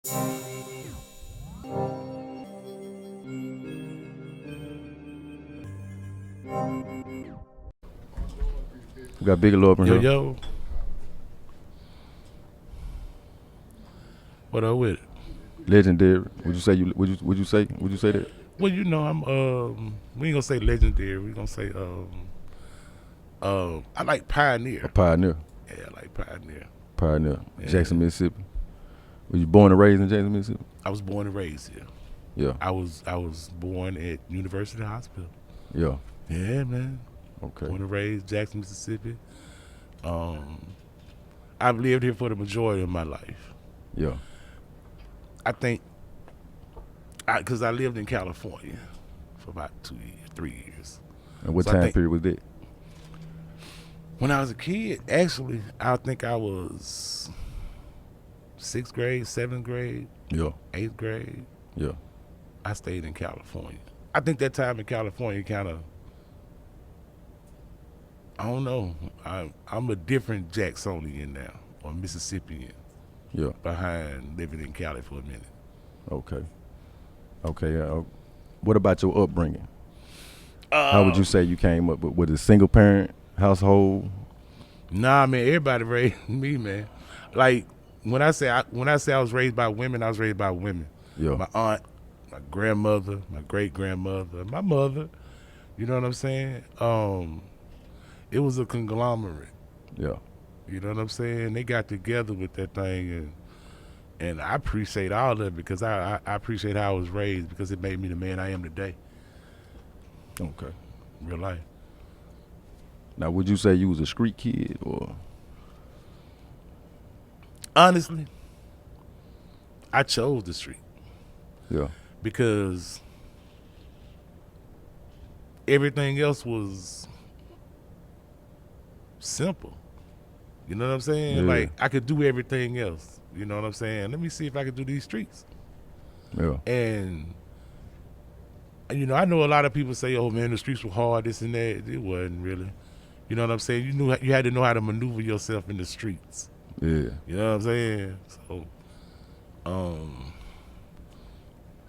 We got Bigalow up in Yo, here. yo. What up with it? Legendary. Would you say that? Well, you know, we ain't gonna say legendary. We gonna say, I like pioneer. A pioneer. Yeah, I like pioneer. Pioneer. Yeah. Jackson, Mississippi. Were you born and raised in Jackson, Mississippi? I was born and raised here. Yeah. I was born at University Hospital. Yeah. Yeah, man. Okay. Born and raised Jackson, Mississippi. I've lived here for the majority of my life. Yeah. I think, because I lived in California for about 3 years. And what So I time think- period was that? When I was a kid, actually, I think I was 6th grade, 7th grade, Yeah. 8th grade. Yeah. I stayed in California. I think that time in California kind of, I don't know. I'm a different Jacksonian now, or Mississippian, Yeah. behind living in Cali for a minute. Okay. Okay. What about your upbringing? How would you say you came up with a single parent household? Nah, man, everybody raised me, man. Like when I say I was raised by women, I was raised by women. Yeah. My aunt, my grandmother, my great grandmother, my mother. You know what I'm saying? It was a conglomerate. Yeah. You know what I'm saying? They got together with that thing, and I appreciate all of it because I appreciate how I was raised because it made me the man I am today. Okay. Real life. Now, would you say you was a street kid or? Honestly, I chose the street Yeah. because everything else was simple. You know what I'm saying? Yeah. Like I could do everything else. You know what I'm saying? Let me see if I could do these streets. Yeah. And you know, I know a lot of people say, "Oh man, the streets were hard, this and that." It wasn't really. You know what I'm saying? You had to know how to maneuver yourself in the streets. Yeah. You know what I'm saying? So,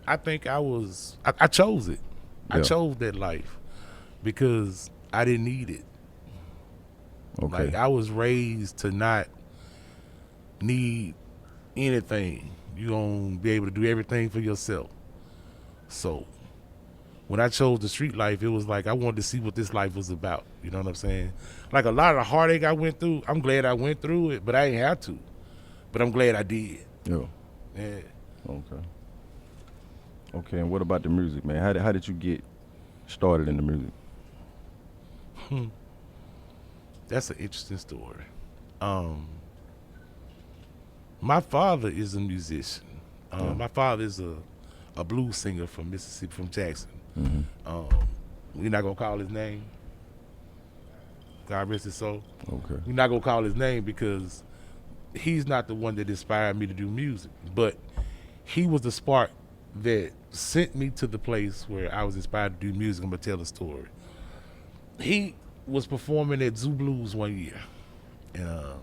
I think I chose it. I Yeah. chose that life because I didn't need it. Okay. Like I was raised to not need anything. You gonna be able to do everything for yourself. So when I chose the street life, it was like I wanted to see what this life was about. You know what I'm saying? Like a lot of the heartache I went through, I'm glad I went through it, but I ain't have to. But I'm glad I did. Yeah. Yeah. Okay. Okay. And what about the music, man? How did you get started in the music? That's an interesting story. My father is a musician. My father is a blues singer from Mississippi, from Jackson. Mm-hmm. We're not gonna call his name. God rest his soul. Okay. We're not gonna call his name because he's not the one that inspired me to do music, but he was the spark that sent me to the place where I was inspired to do music. I'm gonna tell a story. He was performing at Zoo Blues one year, and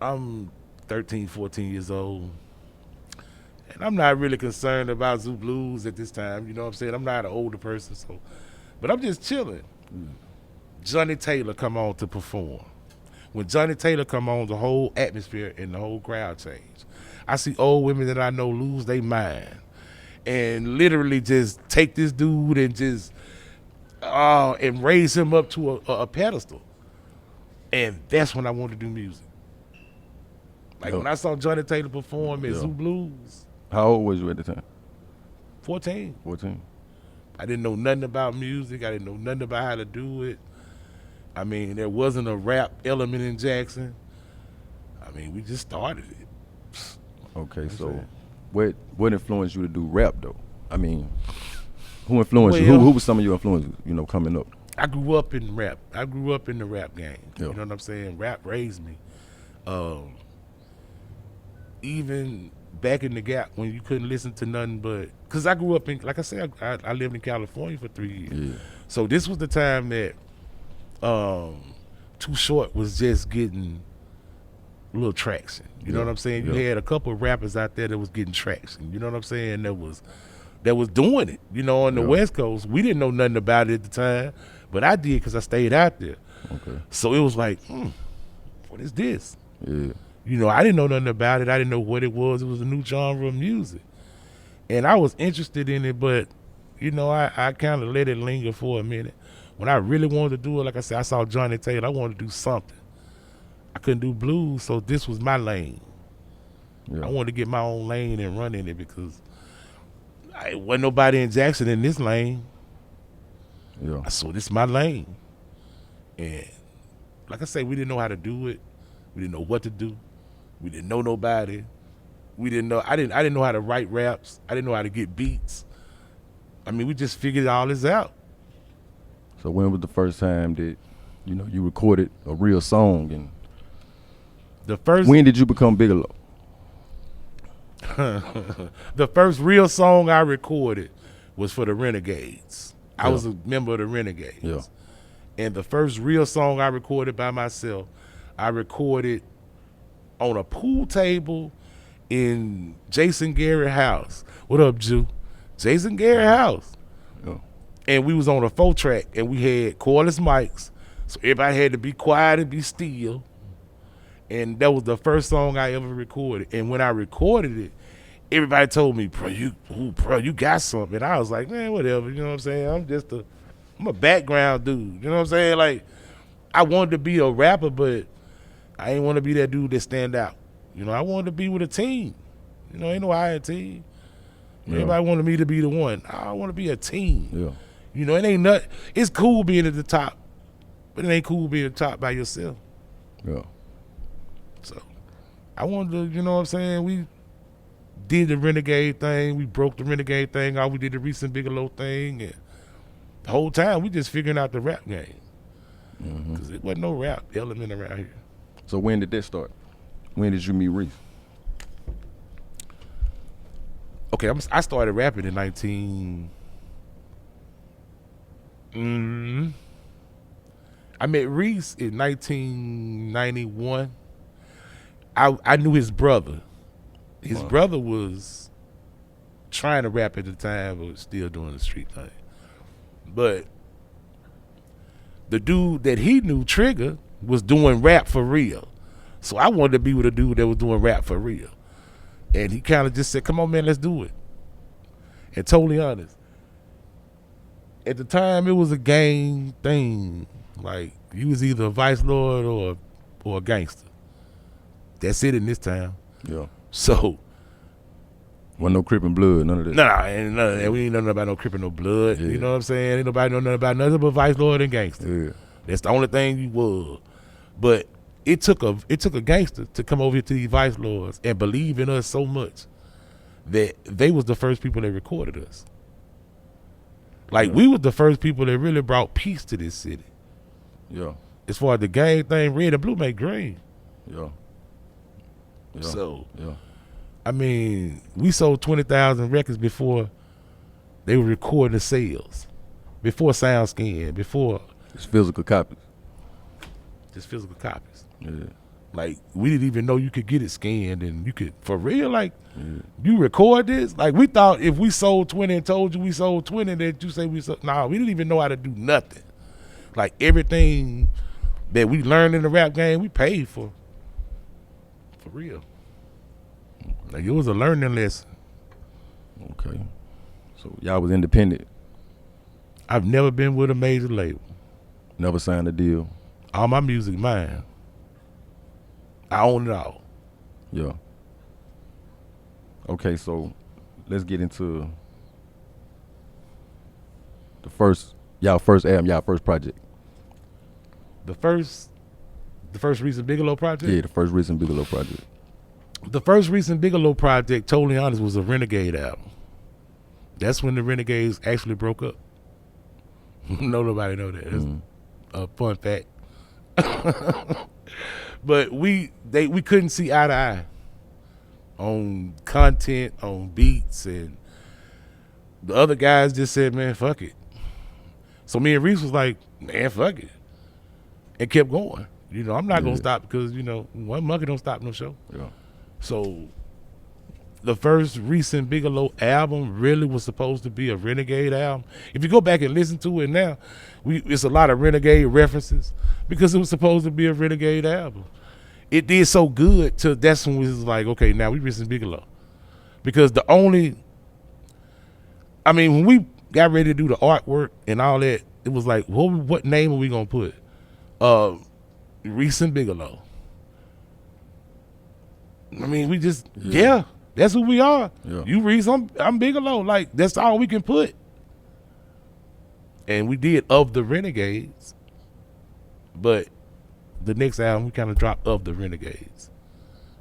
I'm 13, 14 years old, and I'm not really concerned about Zoo Blues at this time. You know what I'm saying? I'm not an older person, so, but I'm just chilling. Johnny Taylor come on to perform. When Johnny Taylor come on, the whole atmosphere and the whole crowd change. I see old women that I know lose their mind and literally just take this dude and just and raise him up to a pedestal. And that's when I wanted to do music. Like when I saw Johnny Taylor perform at Zoo Blues, How old was you at the time? 14. 14. I didn't know nothing about music. I didn't know nothing about how to do it. I mean, there wasn't a rap element in Jackson. I mean, we just started it. Okay. So, saying? what influenced you to do rap though? I mean, who influenced you? Well- Who was some of your influences? Coming up. I grew up in rap. I grew up in the rap game. Yeah. You know what I'm saying? Rap raised me. Even back in the Gap when you couldn't listen to nothing but, because I grew up in, like I said, I lived in California for 3 years. Yeah. So this was the time that Too Short was just getting little traction. You know Yeah. what I'm saying? You Yeah. had a couple of rappers out there that was getting traction. You know what I'm saying? That was doing it. You know, on the Yeah. West Coast, we didn't know nothing about it at the time, but I did because I stayed out there. Okay. So it was like, what is this? Yeah. You know, I didn't know nothing about it. I didn't know what it was. It was a new genre of music. And I was interested in it, but, you know, I kind of let it linger for a minute. When I really wanted to do it, like I said, I saw Johnny Taylor. I wanted to do something. I couldn't do blues, so this was my lane. Yeah. I wanted to get my own lane and run in it because I wasn't nobody in Jackson in this lane. Yeah. So this is my lane. And like I say, we didn't know how to do it. We didn't know what to do. We didn't know nobody. We didn't know. I didn't know how to write raps. I didn't know how to get beats. I mean, we just figured all this out. So when was the first time that, you know, you recorded a real song, and The first when did you become Bigalow? the first real song I recorded was for the Renegades. I Yeah. was a member of the Renegades. Yeah. And the first real song I recorded by myself, I recorded on a pool table in Jason Garrett's house. What up, Jew? Jason Garrett's house. Yeah. And we was on a 4-track, and we had cordless mics, so everybody had to be quiet and be still. And that was the first song I ever recorded. And when I recorded it, everybody told me, bro, you got something. And I was like, man, whatever. You know what I'm saying? I'm a background dude. You know what I'm saying? Like, I wanted to be a rapper, but I ain't want to be that dude that stand out. You know, I wanted to be with a team. You know, ain't no I team. Yeah. Everybody wanted me to be the one. I want to be a team. Yeah. You know, it ain't nothing. It's cool being at the top, but it ain't cool being at the top by yourself. Yeah. So I wanted to, you know what I'm saying? We did the Renegade thing. We broke the Renegade thing out. We did the recent Bigalow thing. And the whole time, we just figuring out the rap game. Because it wasn't no rap element around here. So when did that start? When did you meet Reese? Okay, I started rapping in I met Reese in 1991. I knew his brother. His brother was trying to rap at the time, but was still doing the street thing. But the dude that he knew, Trigger, was doing rap for real. So I wanted to be with a dude that was doing rap for real. And he kind of just said, come on, man, let's do it. And totally honest, at the time, it was a gang thing. Like, you was either a vice lord or a gangster. That's it in this town. Yeah. So, Wasn't no Crip and Blood, none of that. nah, ain't none of that. We ain't know nothing about no Crip and no blood. Yeah. You know what I'm saying? Ain't nobody know nothing about nothing but vice lord and gangster. Yeah. That's the only thing you was. But it took a gangster to come over here to these vice lords and believe in us so much that they was the first people that recorded us. Like, we was the first people that really brought peace to this city. Yeah. As far as the gang thing, red and blue make green. Yeah. Yeah. So, Yeah. I mean, we sold 20,000 records before they were recording the sales, before SoundScan, before It's physical copies. just physical copies. Yeah. Like, we didn't even know you could get it scanned, and you could, for real, like, you record this? Like, we thought if we sold 20 and told you we sold 20, that you say we sold. Nah, we didn't even know how to do nothing. Like, everything that we learned in the rap game, we paid for. For real. Like, it was a learning lesson. Okay. So y'all was independent. I've never been with a major label. Never signed a deal. All my music mine. I own it all. Yeah. Okay, so let's get into y'all first album, y'all first project. The first recent Bigalow project? Yeah, the first recent Bigalow project. The first recent Bigalow project, totally honest, was a Renegade album. That's when the Renegades actually broke up. Nobody know that. That's a fun fact. But we couldn't see eye to eye on content, on beats, and the other guys just said, man, fuck it. So me and Reese was like, man, fuck it. And kept going. You know, I'm not gonna Yeah. stop because you know one monkey don't stop no show. Yeah. So the first recent Bigalow album really was supposed to be a Renegade album. If you go back and listen to it now, it's a lot of Renegade references because it was supposed to be a Renegade album. It did so good till that's when we was like, okay, now we recent Bigalow. Because when we got ready to do the artwork and all that, it was like, what name are we gonna put? Recent Bigalow. I mean, we just that's who we are. Yeah. You Reese, I'm Bigalow. Like that's all we can put. And we did Of the Renegades, but the next album we kind of dropped Of the Renegades,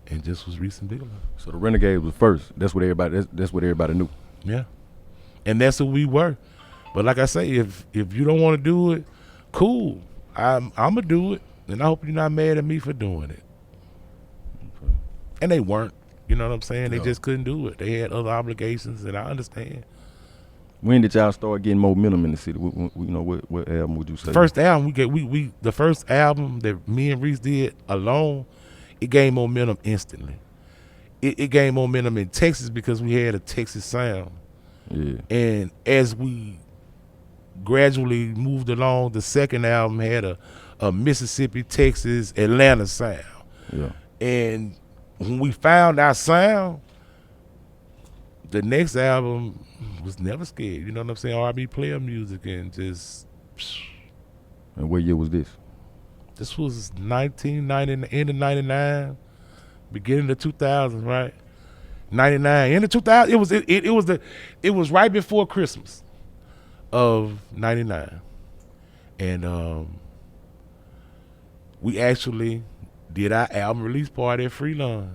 and just was Recent Bigalow. So the Renegade was first. That's what everybody knew. Yeah, and that's who we were. But like I say, if you don't want to do it, cool. I'm gonna do it, and I hope you're not mad at me for doing it. Okay. And they weren't. You know what I'm saying? They Yeah. just couldn't do it. They had other obligations, and I understand. When did y'all start getting momentum in the city? What album would you say? First album the first album that me and Reese did alone, it gained momentum instantly. It gained momentum in Texas because we had a Texas sound. Yeah. And as we gradually moved along, the second album had a Mississippi, Texas, Atlanta sound. Yeah. And when we found our sound, the next album was Never Scared. You know what I'm saying? R&B player music and just. And what year was this? This was 1990, end of 99, beginning of 2000, right? 99, end of 2000. It was right before Christmas of 99, and we actually did our album release party at Freelon.